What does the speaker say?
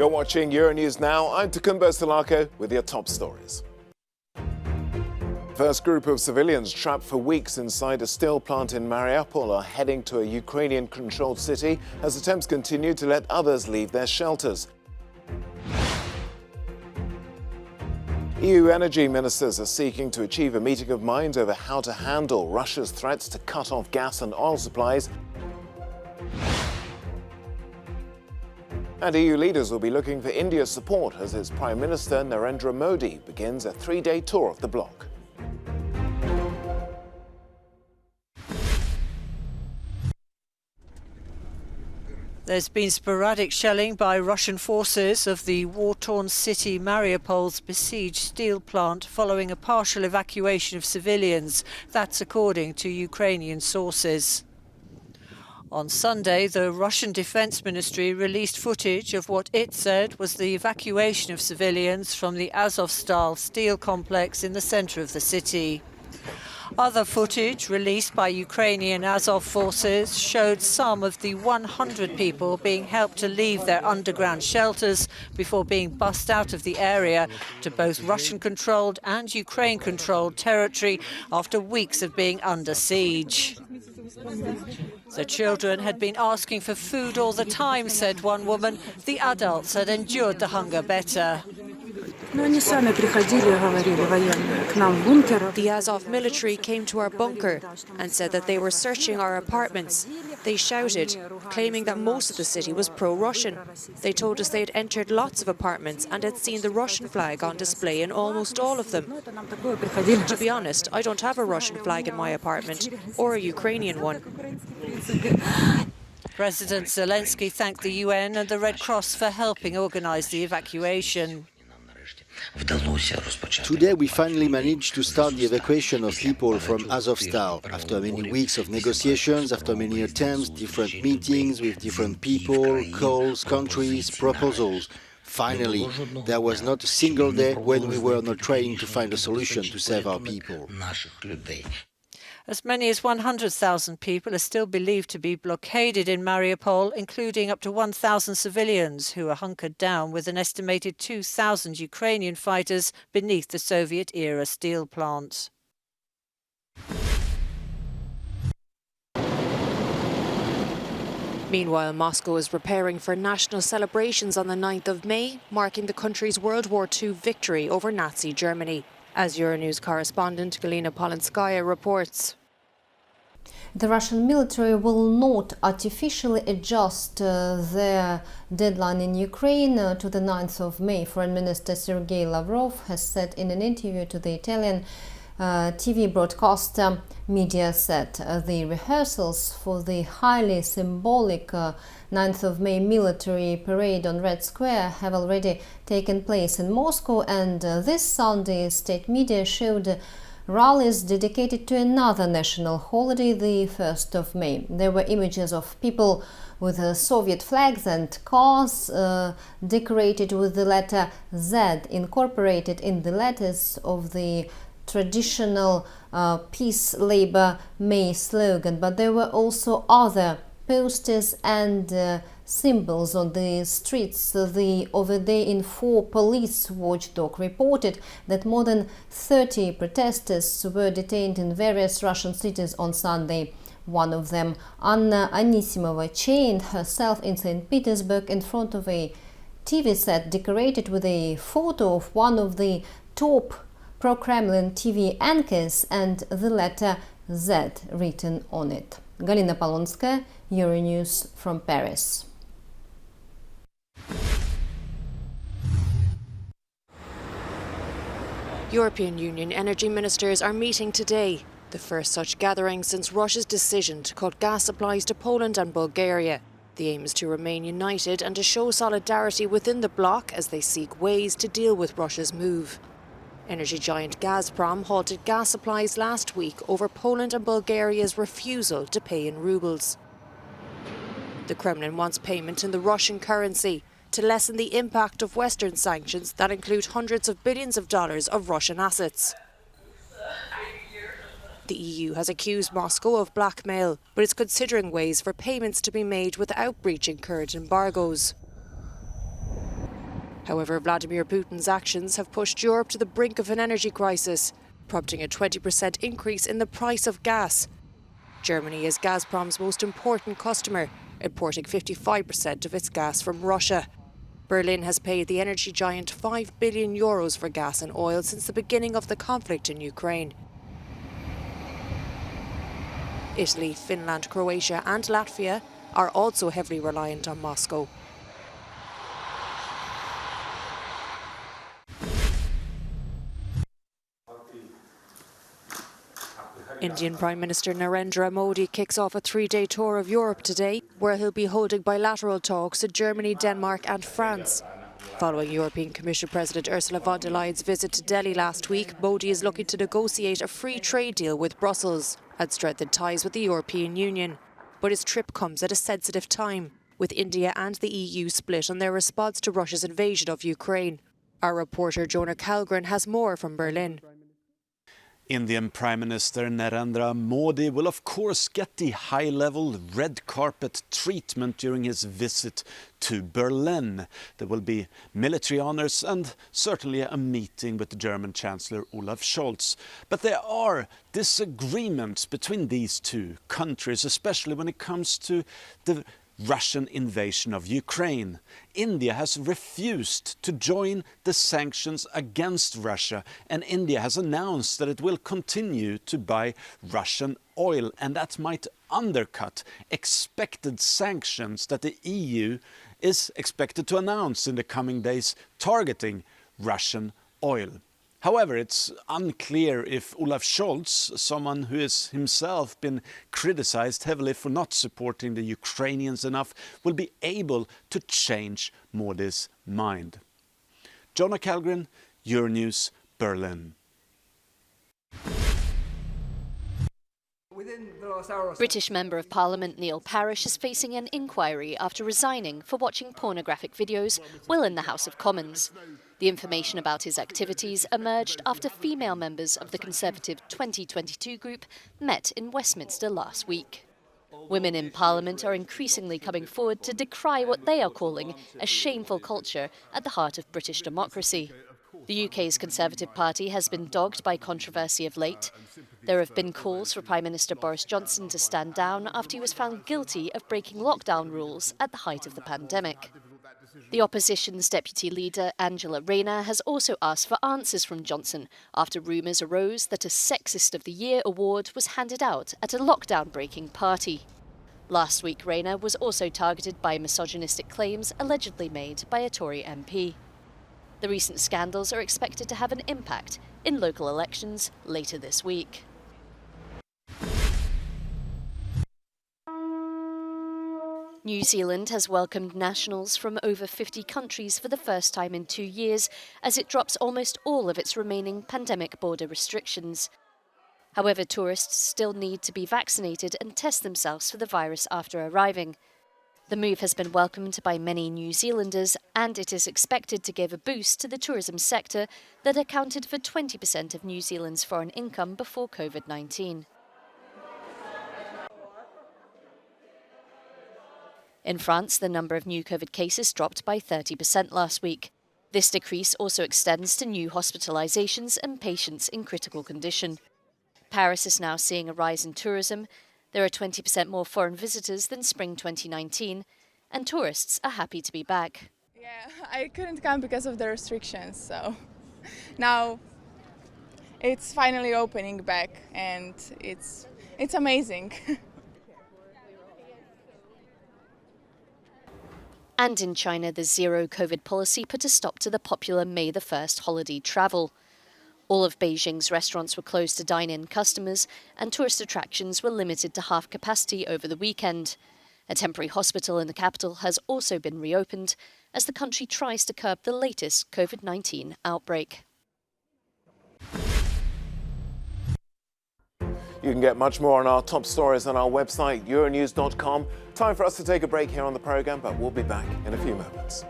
You're watching Euronews Now. I'm Takumbo Salako with your top stories. First group of civilians trapped for weeks inside a steel plant in Mariupol are heading to a Ukrainian-controlled city as attempts continue to let others leave their shelters. EU energy ministers are seeking to achieve a meeting of minds over how to handle Russia's threats to cut off gas and oil supplies. And EU leaders will be looking for India's support as its Prime Minister Narendra Modi begins a three-day tour of the bloc. There's been sporadic shelling by Russian forces of the war-torn city Mariupol's besieged steel plant following a partial evacuation of civilians. That's according to Ukrainian sources. On Sunday, the Russian Defense Ministry released footage of what it said was the evacuation of civilians from the Azovstal steel complex in the centre of the city. Other footage released by Ukrainian Azov forces showed some of the 100 people being helped to leave their underground shelters before being bussed out of the area to both Russian-controlled and Ukraine-controlled territory after weeks of being under siege. The children had been asking for food all the time, said one woman. The adults had endured the hunger better. The Azov military came to our bunker and said that they were searching our apartments. They shouted, claiming that most of the city was pro-Russian. They told us they had entered lots of apartments and had seen the Russian flag on display in almost all of them. To be honest, I don't have a Russian flag in my apartment, or a Ukrainian one. President Zelensky thanked the UN and the Red Cross for helping organise the evacuation. Today we finally managed to start the evacuation of people from Azovstal after many weeks of negotiations, after many attempts, different meetings with different people, calls, countries, proposals. Finally, there was not a single day when we were not trying to find a solution to save our people. As many as 100,000 people are still believed to be blockaded in Mariupol, including up to 1,000 civilians who are hunkered down with an estimated 2,000 Ukrainian fighters beneath the Soviet-era steel plant. Meanwhile, Moscow is preparing for national celebrations on the 9th of May, marking the country's World War II victory over Nazi Germany. As Euronews correspondent Galina Polinskaya reports. The Russian military will not artificially adjust their deadline in Ukraine to the 9th of May. Foreign Minister Sergei Lavrov has said in an interview to the Italian TV broadcaster Mediaset. The rehearsals for the highly symbolic 9th of May military parade on Red Square have already taken place in Moscow, and this Sunday state media showed rallies dedicated to another national holiday, the 1st of May. There were images of people with Soviet flags and cars decorated with the letter Z incorporated in the letters of the traditional Peace, Labour, May slogan, but there were also other posters and symbols on the streets. The Over There Info police watchdog reported that more than 30 protesters were detained in various Russian cities on Sunday. One of them, Anna Anisimova, chained herself in St. Petersburg in front of a TV set decorated with a photo of one of the top pro-Kremlin TV anchors and the letter Z written on it. Galina Polonskaya, Euronews from Paris. European Union energy ministers are meeting today, the first such gathering since Russia's decision to cut gas supplies to Poland and Bulgaria. The aim is to remain united and to show solidarity within the bloc as they seek ways to deal with Russia's move. Energy giant Gazprom halted gas supplies last week over Poland and Bulgaria's refusal to pay in rubles. The Kremlin wants payment in the Russian currency to lessen the impact of Western sanctions that include hundreds of billions of dollars of Russian assets. The EU has accused Moscow of blackmail, but is considering ways for payments to be made without breaching current embargoes. However, Vladimir Putin's actions have pushed Europe to the brink of an energy crisis, prompting a 20% increase in the price of gas. Germany is Gazprom's most important customer, importing 55% of its gas from Russia. Berlin has paid the energy giant €5 billion for gas and oil since the beginning of the conflict in Ukraine. Italy, Finland, Croatia and Latvia are also heavily reliant on Moscow. Indian Prime Minister Narendra Modi kicks off a 3-day tour of Europe today, where he'll be holding bilateral talks to Germany, Denmark and France. Following European Commission President Ursula von der Leyen's visit to Delhi last week, Modi is looking to negotiate a free trade deal with Brussels and strengthen ties with the European Union. But his trip comes at a sensitive time, with India and the EU split on their response to Russia's invasion of Ukraine. Our reporter Jonah Kalgren has more from Berlin. Indian Prime Minister Narendra Modi will of course get the high-level red carpet treatment during his visit to Berlin. There will be military honors and certainly a meeting with the German Chancellor Olaf Scholz. But there are disagreements between these two countries, especially when it comes to the Russian invasion of Ukraine. India has refused to join the sanctions against Russia, and India has announced that it will continue to buy Russian oil, and that might undercut expected sanctions that the EU is expected to announce in the coming days targeting Russian oil. However, it's unclear if Olaf Scholz, someone who has himself been criticized heavily for not supporting the Ukrainians enough, will be able to change Modi's mind. Jonah Kalgren, Euronews, Berlin. British Member of Parliament Neil Parish is facing an inquiry after resigning for watching pornographic videos while in the House of Commons. The information about his activities emerged after female members of the Conservative 2022 group met in Westminster last week. Women in Parliament are increasingly coming forward to decry what they are calling a shameful culture at the heart of British democracy. The UK's Conservative Party has been dogged by controversy of late. There have been calls for Prime Minister Boris Johnson to stand down after he was found guilty of breaking lockdown rules at the height of the pandemic. The opposition's deputy leader, Angela Rayner, has also asked for answers from Johnson after rumours arose that a Sexist of the Year award was handed out at a lockdown-breaking party. Last week, Rayner was also targeted by misogynistic claims allegedly made by a Tory MP. The recent scandals are expected to have an impact in local elections later this week. New Zealand has welcomed nationals from over 50 countries for the first time in 2 years as it drops almost all of its remaining pandemic border restrictions. However, tourists still need to be vaccinated and test themselves for the virus after arriving. The move has been welcomed by many New Zealanders, and it is expected to give a boost to the tourism sector that accounted for 20% of New Zealand's foreign income before COVID-19. In France, the number of new COVID cases dropped by 30% last week. This decrease also extends to new hospitalisations and patients in critical condition. Paris is now seeing a rise in tourism. There are 20% more foreign visitors than spring 2019, and tourists are happy to be back. Yeah, I couldn't come because of the restrictions, so now it's finally opening back and it's amazing. And in China, the zero-COVID policy put a stop to the popular May the 1st holiday travel. All of Beijing's restaurants were closed to dine-in customers, and tourist attractions were limited to half capacity over the weekend. A temporary hospital in the capital has also been reopened as the country tries to curb the latest COVID-19 outbreak. You can get much more on our top stories on our website, euronews.com. Time for us to take a break here on the programme, but we'll be back in a few moments.